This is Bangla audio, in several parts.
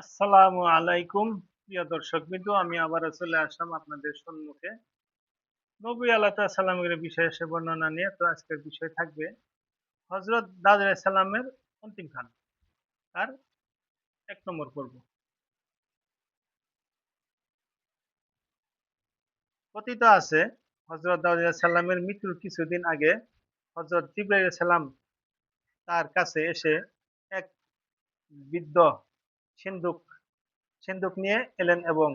আসসালামু আলাইকুম প্রিয় দর্শকবৃন্দ, আমি আবারও চলে আসলাম আপনাদের সম্মুখে নবী আলাইহিস সালামের বিষয়ে সে বর্ণনা নিয়ে। তো আজকের বিষয় থাকবে হযরত দাউদ আলাইহিস সালামের অন্তিম কাল, তার ১ নম্বর পর্ব। কথিত আছে হযরত দাউদ আলাইহিস সালামের মৃত্যুর কিছুদিন আগে হযরত জিবরাইল আলাইহিস সালাম তার কাছে এসে এক বৃদ্ধ সিন্দুক সিন্দুক নিয়ে এলেন এবং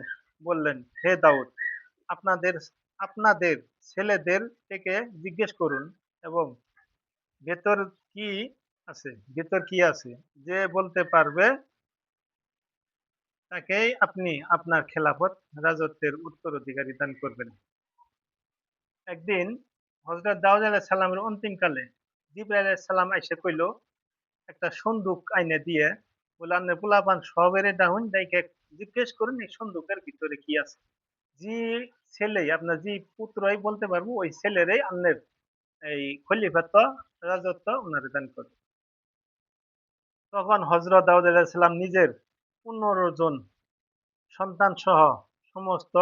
বললেন, হে দাউদ, আপনাদের আপনাদের ছেলেদের থেকে জিজ্ঞেস করুন এবং ভেতর কি ভেতর কি আছে, যে বলতে পারবে তাকেই আপনি আপনার খেলাফত রাজত্বের উত্তরাধিকারী দান করবেন। একদিন হযরত দাউদ আলাইহিস সালামের অন্তিমকালে জিবরাইল আলাইহিস সালাম আইসা কইল, একটা সন্দুক আইনে দিয়ে বলে, আপনি পোলাপান সবেরে ডাহুন ডাইকে জিজ্ঞেস করুন এই সন্দুকের ভিতরে কি আছে। যে ছেলেই আপনার যে পুত্রই বলতে পারবো, ওই ছেলেরই আপনার এই খলিফাত্ব রাজত্ব উনারে দান করবে। তখন হযরত দাউদ আলাইহিস সালাম নিজের ১৫ জন সন্তান সহ সমস্ত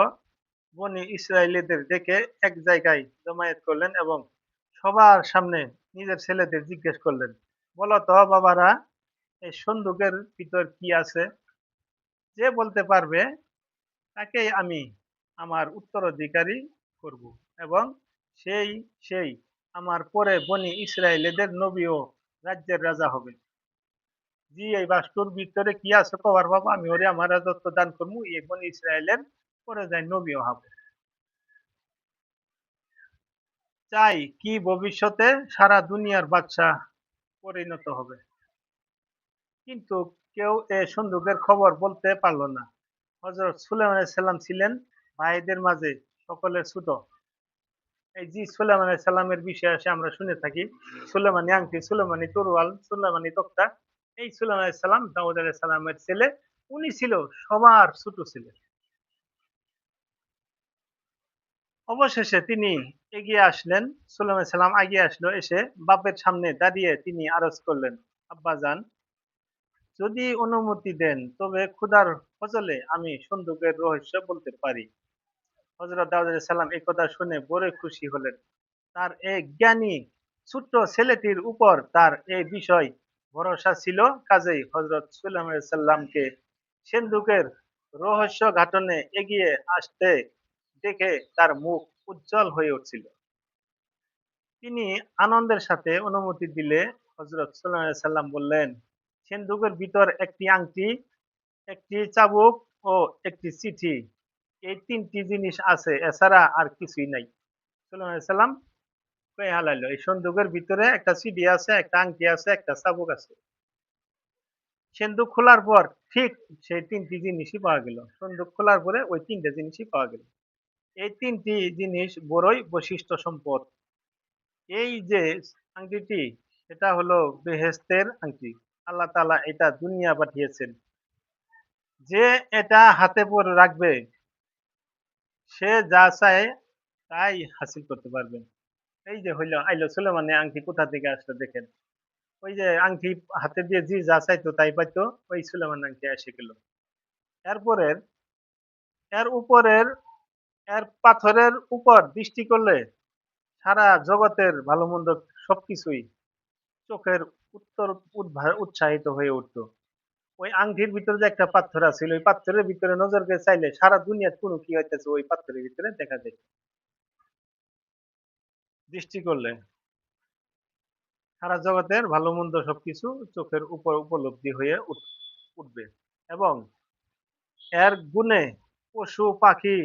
বনী ইসরাইলীদের ডেকে এক জায়গায় জমায়েত করলেন এবং সবার সামনে নিজের ছেলেদের জিজ্ঞেস করলেন, বলো তো বাবারা, এই সন্দুকের ভিতর কি আছে? যে বলতে পারবে তাকেই আমি আমার উত্তরাধিকারী করব এবং সেই সেই আমার পরে বনী ইসরাইলীদের নবী ও রাজ্যের রাজা হবে। জি, এই বাস্তুর ভিতরে কি আছে কবার বাবা, আমি ওরে আমার রাজত্ব দান করবো, এই বনী ইসরায়েলের পরে যাই নবীও হব। চাই কি ভবিষ্যতে সারা দুনিয়ার বাদশাহ পরিণত হবে। কিন্তু কেউ এ সন্দুকের খবর বলতে পারল না। হযরত সুলাইমান আলাইহিস সালাম ছিলেন ভাইদের মাঝে সকলের ছোট। এই যে সুলাইমান আলাইহিস সালামের বিষয়ে আসে আমরা শুনে থাকি, সুলেমানি আংটি, সুলেমানি তরোয়াল, সুলেমানি তক্তা। এই সুলাইমান আলাইহিস সালাম দাউদ আলাইহিস সালামের ছেলে। উনি ছিল সবার ছোট ছেলে। অবশেষে তিনি এগিয়ে আসলেন, সুলাইমান আলাইহিস সালাম এগিয়ে আসলো, এসে বাপের সামনে দাঁড়িয়ে তিনি আরজ করলেন, আব্বাজান, যদি অনুমতি দেন তবে খোদার ফজলে আমি সন্দুকের রহস্য বলতে পারি। হযরত দাউদ আলাইহিস সালাম এই কথা শুনে বড়ই খুশি হলেন। তার এই জ্ঞানী ছোট্ট ছেলেটির উপর তার এই বিষয় ভরসা ছিল। কাজেই হযরত সুলাইমান আলাইহিস সালামকে সিন্দুকের রহস্য ঘাটনে এগিয়ে আসতে দেখে তার মুখ উজ্জ্বল হয়ে উঠছিল। তিনি আনন্দের সাথে অনুমতি দিলে হযরত সুলাইমান আলাইহিস সালাম বললেন, সিন্দুকের ভিতর একটি আংটি, একটি চাবুক ও একটি চিঠি, এই ৩টি জিনিস আছে, এছাড়া আর কিছুই নাই। সুলাইমান আলাইহিস সালাম কয়ে হালাইলো, এই সন্দুকের ভিতরে একটা চিঠি আছে, একটা আংটি আছে, একটা চাবুক আছে। সিন্দুক খোলার পর ঠিক সেই ৩টি জিনিসই পাওয়া গেল। সন্দুক খোলার পরে ওই ৩টে জিনিসই পাওয়া গেল। এই ৩টি জিনিস বড়ই বৈশিষ্ট্য সম্পদ। এই যে আংটিটি, এটা হলো বেহেশতের আংটি। আল্লাহ তাআলা এটা দুনিয়া পাঠিয়েছেন। যে এটা হাতে পরে রাখবে, সে যা চায় তাই হাসিল করতে পারবে। এই যে হইলো আইলো সুলেমানের আংটি কোথা থেকে আসলো দেখেন। ওই যে আংটি হাতে দিয়ে যে যা চাইতো তাই পাইতো, ওই সুলেমান আংটি এসে গেল। এরপরের এর উপরের এর পাথরের উপর দৃষ্টি করলে সারা জগতের ভালো মন্দ সবকিছুই চোখের উত্তর উৎসাহিত হয়ে উঠতো। ওই আংটির ভিতরে যে একটা পাথর আছিল, ওই পাথরের ভিতরে নজর দিয়ে চাইলে সারা দুনিয়ার কোনো কি হইতেছে ওই পাথরের ভিতরে দেখা যায় দৃষ্টি করলে। সারা জগতের ভালো মন্দ সবকিছু চোখের উপর উপলব্ধি হয়ে উঠবে এবং এর গুণে পশু পাখি,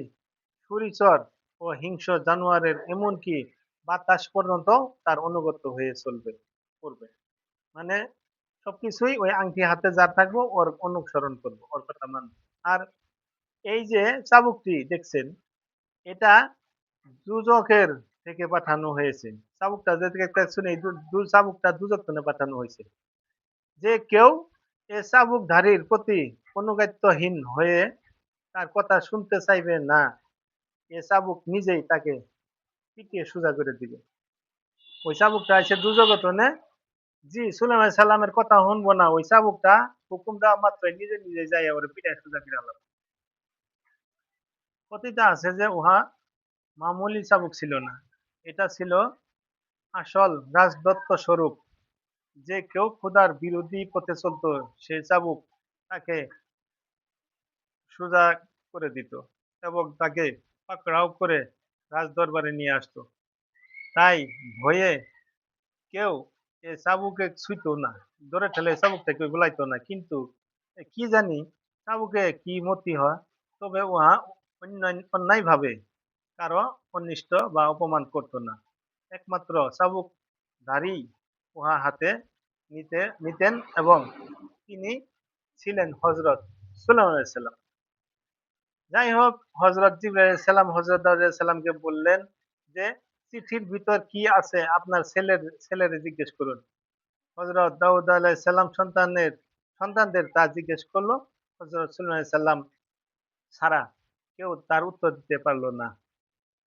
সুরিচর ও হিংস্র জানোয়ারের এমনকি বাতাস পর্যন্ত তার অনুগত হয়ে চলবে করবে। মানে সবকিছুই ওই আংটি হাতে যার থাকবো ওর অনুসরণ করবো, ওর কথা মানবে। আর এই যে চাবুকটি দেখছেন, এটা দুজকের থেকে পাঠানো হয়েছে। চাবুকটা যে দেখতেছেন, এই চাবুকটা দুজক থেকে পাঠানো হয়েছে। যে কেউ এ চাবুকধারীর প্রতি অনুগত্যহীন হয়ে তার কথা শুনতে চাইবে না, এ চাবুক নিজেই তাকে পিটিয়ে সোজা করে দিবে। ওই চাবুকটা আছে দুজগতনে, জি, সুলাইমান আলাইহিস সালামের কথা শুনবো না। ওই চাবুকটা হুকুম দেওয়া মাত্রই নিজে, নিজে যাইয়া ওরে পিটায় সোজা করে আনলো। কথিত আছে যে উহা মামুলি চাবুক ছিল না। এটা ছিল আসল রাজদত্ত স্বরূপ। যে কেউ খোদার বিরোধী পথে চলত, সে চাবুক তাকে সোজা করে দিত এবং তাকে পাকড়াও করে রাজদরবারে নিয়ে আসতো। তাই ভয়ে কেউ এ চাবুকে ছুঁইতো না। ধরে ঠেলে চাবুকটা কেউ গুলাইতো না। কিন্তু কি জানি চাবুকে কি মতি হয়। তবে উহা অন্যায়ভাবে কারো অনিষ্ট বা অপমান করতো না। একমাত্র চাবুকধারী উহা হাতে নিতেন এবং তিনি ছিলেন হযরত সুলাইমান আলাইহিস সালাম। যাই হোক, হযরত জিবরাইল আলাইহিস সালাম হযরত দাউদ আলাইহিস সালামকে বললেন যে, চিঠির ভিতর কি আছে আপনার ছেলেরে জিজ্ঞেস করুন। হযরত দাউদ আলাইহিস সালাম সন্তানদের তা জিজ্ঞেস করল। হযরত সুলাইমান আলাইহিস সালাম ছাড়া কেউ তার উত্তর দিতে পারল না।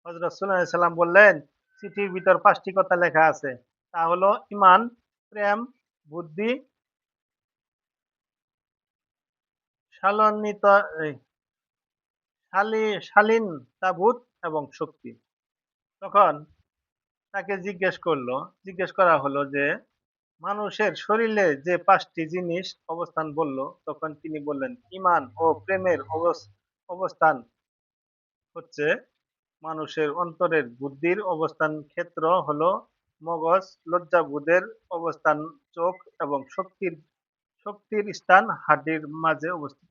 হযরত সুলাইমান আলাইহিস সালাম বললেন, চিঠির ভিতর ৫ টি কথা লেখা আছে। তা হলো ঈমান, প্রেম, বুদ্ধি, শালনিত এই শালীনতাবোধ এবং শক্তি। তখন তাকে জিজ্ঞেস করা হলো যে, মানুষের শরীরে যে ৫ টি জিনিস অবস্থান বলল, তখন তিনি বললেন, ঈমান ও প্রেমের অবস্থান হচ্ছে মানুষের অন্তরের, বুদ্ধির অবস্থান ক্ষেত্র হলো মগজ, লজ্জাবোধের অবস্থান চোখ এবং শক্তির স্থান হাড্ডির মাঝে অবস্থিত।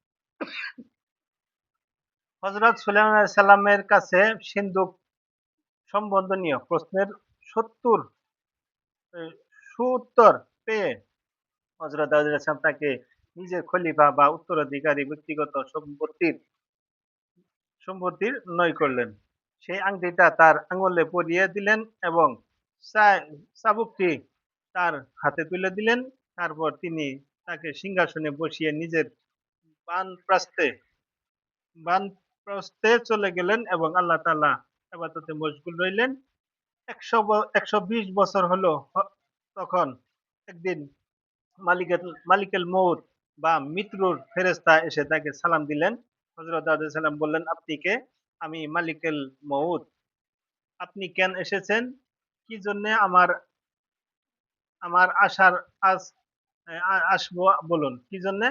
হযরত সুলাইমান আলাইহিস সালামের কাছে সিন্ধুক সম্বন্ধনীয় প্রশ্নের ৭০ সুউত্তর পেয়ে হযরত দাউদ আলাইহিস সালাম তাকে নিজের খলিফা বা উত্তরাধিকারী ব্যক্তিগত সম্পত্তির নয় করলেন। সেই আংটিটা তার আঙুলে পরিয়ে দিলেন এবং চাবুকটি তার হাতে তুলে দিলেন। তারপর তিনি তাকে সিংহাসনে বসিয়ে নিজের বানপ্রস্থে বানপ্রস্থে চলে গেলেন এবং আল্লাহ তাআলা ইবাদতে মশগুল রইলেন। ১২০ বছর হলো তখন একদিন মালিকেল মউত বা মৃত্যুর ফেরেশতা এসে তাকে সালাম দিলেন। হযরত দাউদ আলাইহিস সালাম বললেন, আপনি কে? আমি মালিকেল মউত। আপনি কেন এসেছেন? কি জন্যে আমার আমার আসার আজ আসবো বলুন। কি জন্যে?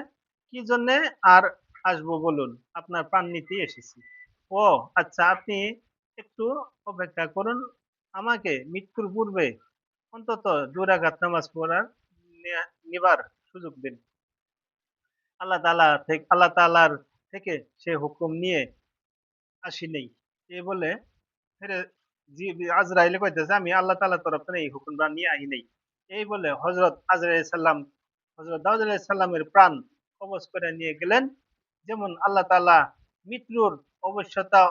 কি জন্যে আর আসবো বলুন। আপনার প্রাণ নিতেই এসেছি। ও আচ্ছা, আপনি একটু অপেক্ষা করুন। আমাকে মৃত্যুর পূর্বে অন্তত ২ রাকাত নামাজ পড়ার নিবার সুযোগ দিন। আল্লাহ তাআলার থেকে সে হুকুম নিয়ে আসি নাই। এই বলে ফেরে আজরাইলে কইতেছে, আমি আল্লাহ তাআলার তরফ থেকে এই হুকুমটা নিয়ে আহি নাই। এই বলে হযরত দাউদ আলাইহিস সালামের প্রাণ কবজ করে নিয়ে গেলেন। যেমন আল্লাহ তাআলা মৃত্যুর অবশ্যতা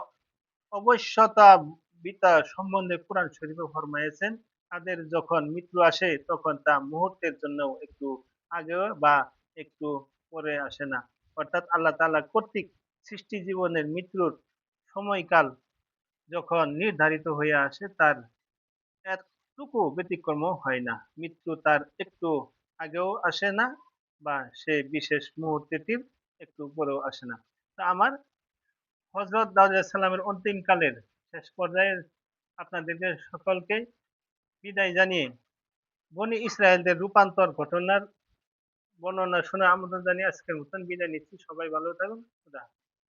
অবশ্যতাবিতা সম্বন্ধে কোরআন শরীফে ফরমাইয়াছেন, তাদের যখন মৃত্যু আসে তখন তা মুহূর্তের জন্যও একটু আগেও বা একটু পরে আসে না। অর্থাৎ আল্লাহ তাআলা কর্তৃক সৃষ্টি জীবনের মৃত্যুর সময়কাল যখন নির্ধারিত হয়ে আসে, তার এতটুকু ব্যতিক্রমও হয় না। মৃত্যু তার একটু আগেও আসে না বা সে বিশেষ মুহূর্তটির একটু পরেও আসে না। তা আমার হযরত দাউদ আলাইহিস সালামের অন্তিম কালের শেষ পর্যায়ে আপনাদেরকে সকলকে বিদায় জানিয়ে বনী ইসরায়েলদের রূপান্তর ঘটনার বর্ণনা শোনার আমন্ত্রণ জানিয়ে আজকের মতন বিদায় নিচ্ছি। সবাই ভালো থাকুন। খোদা হাফেজ।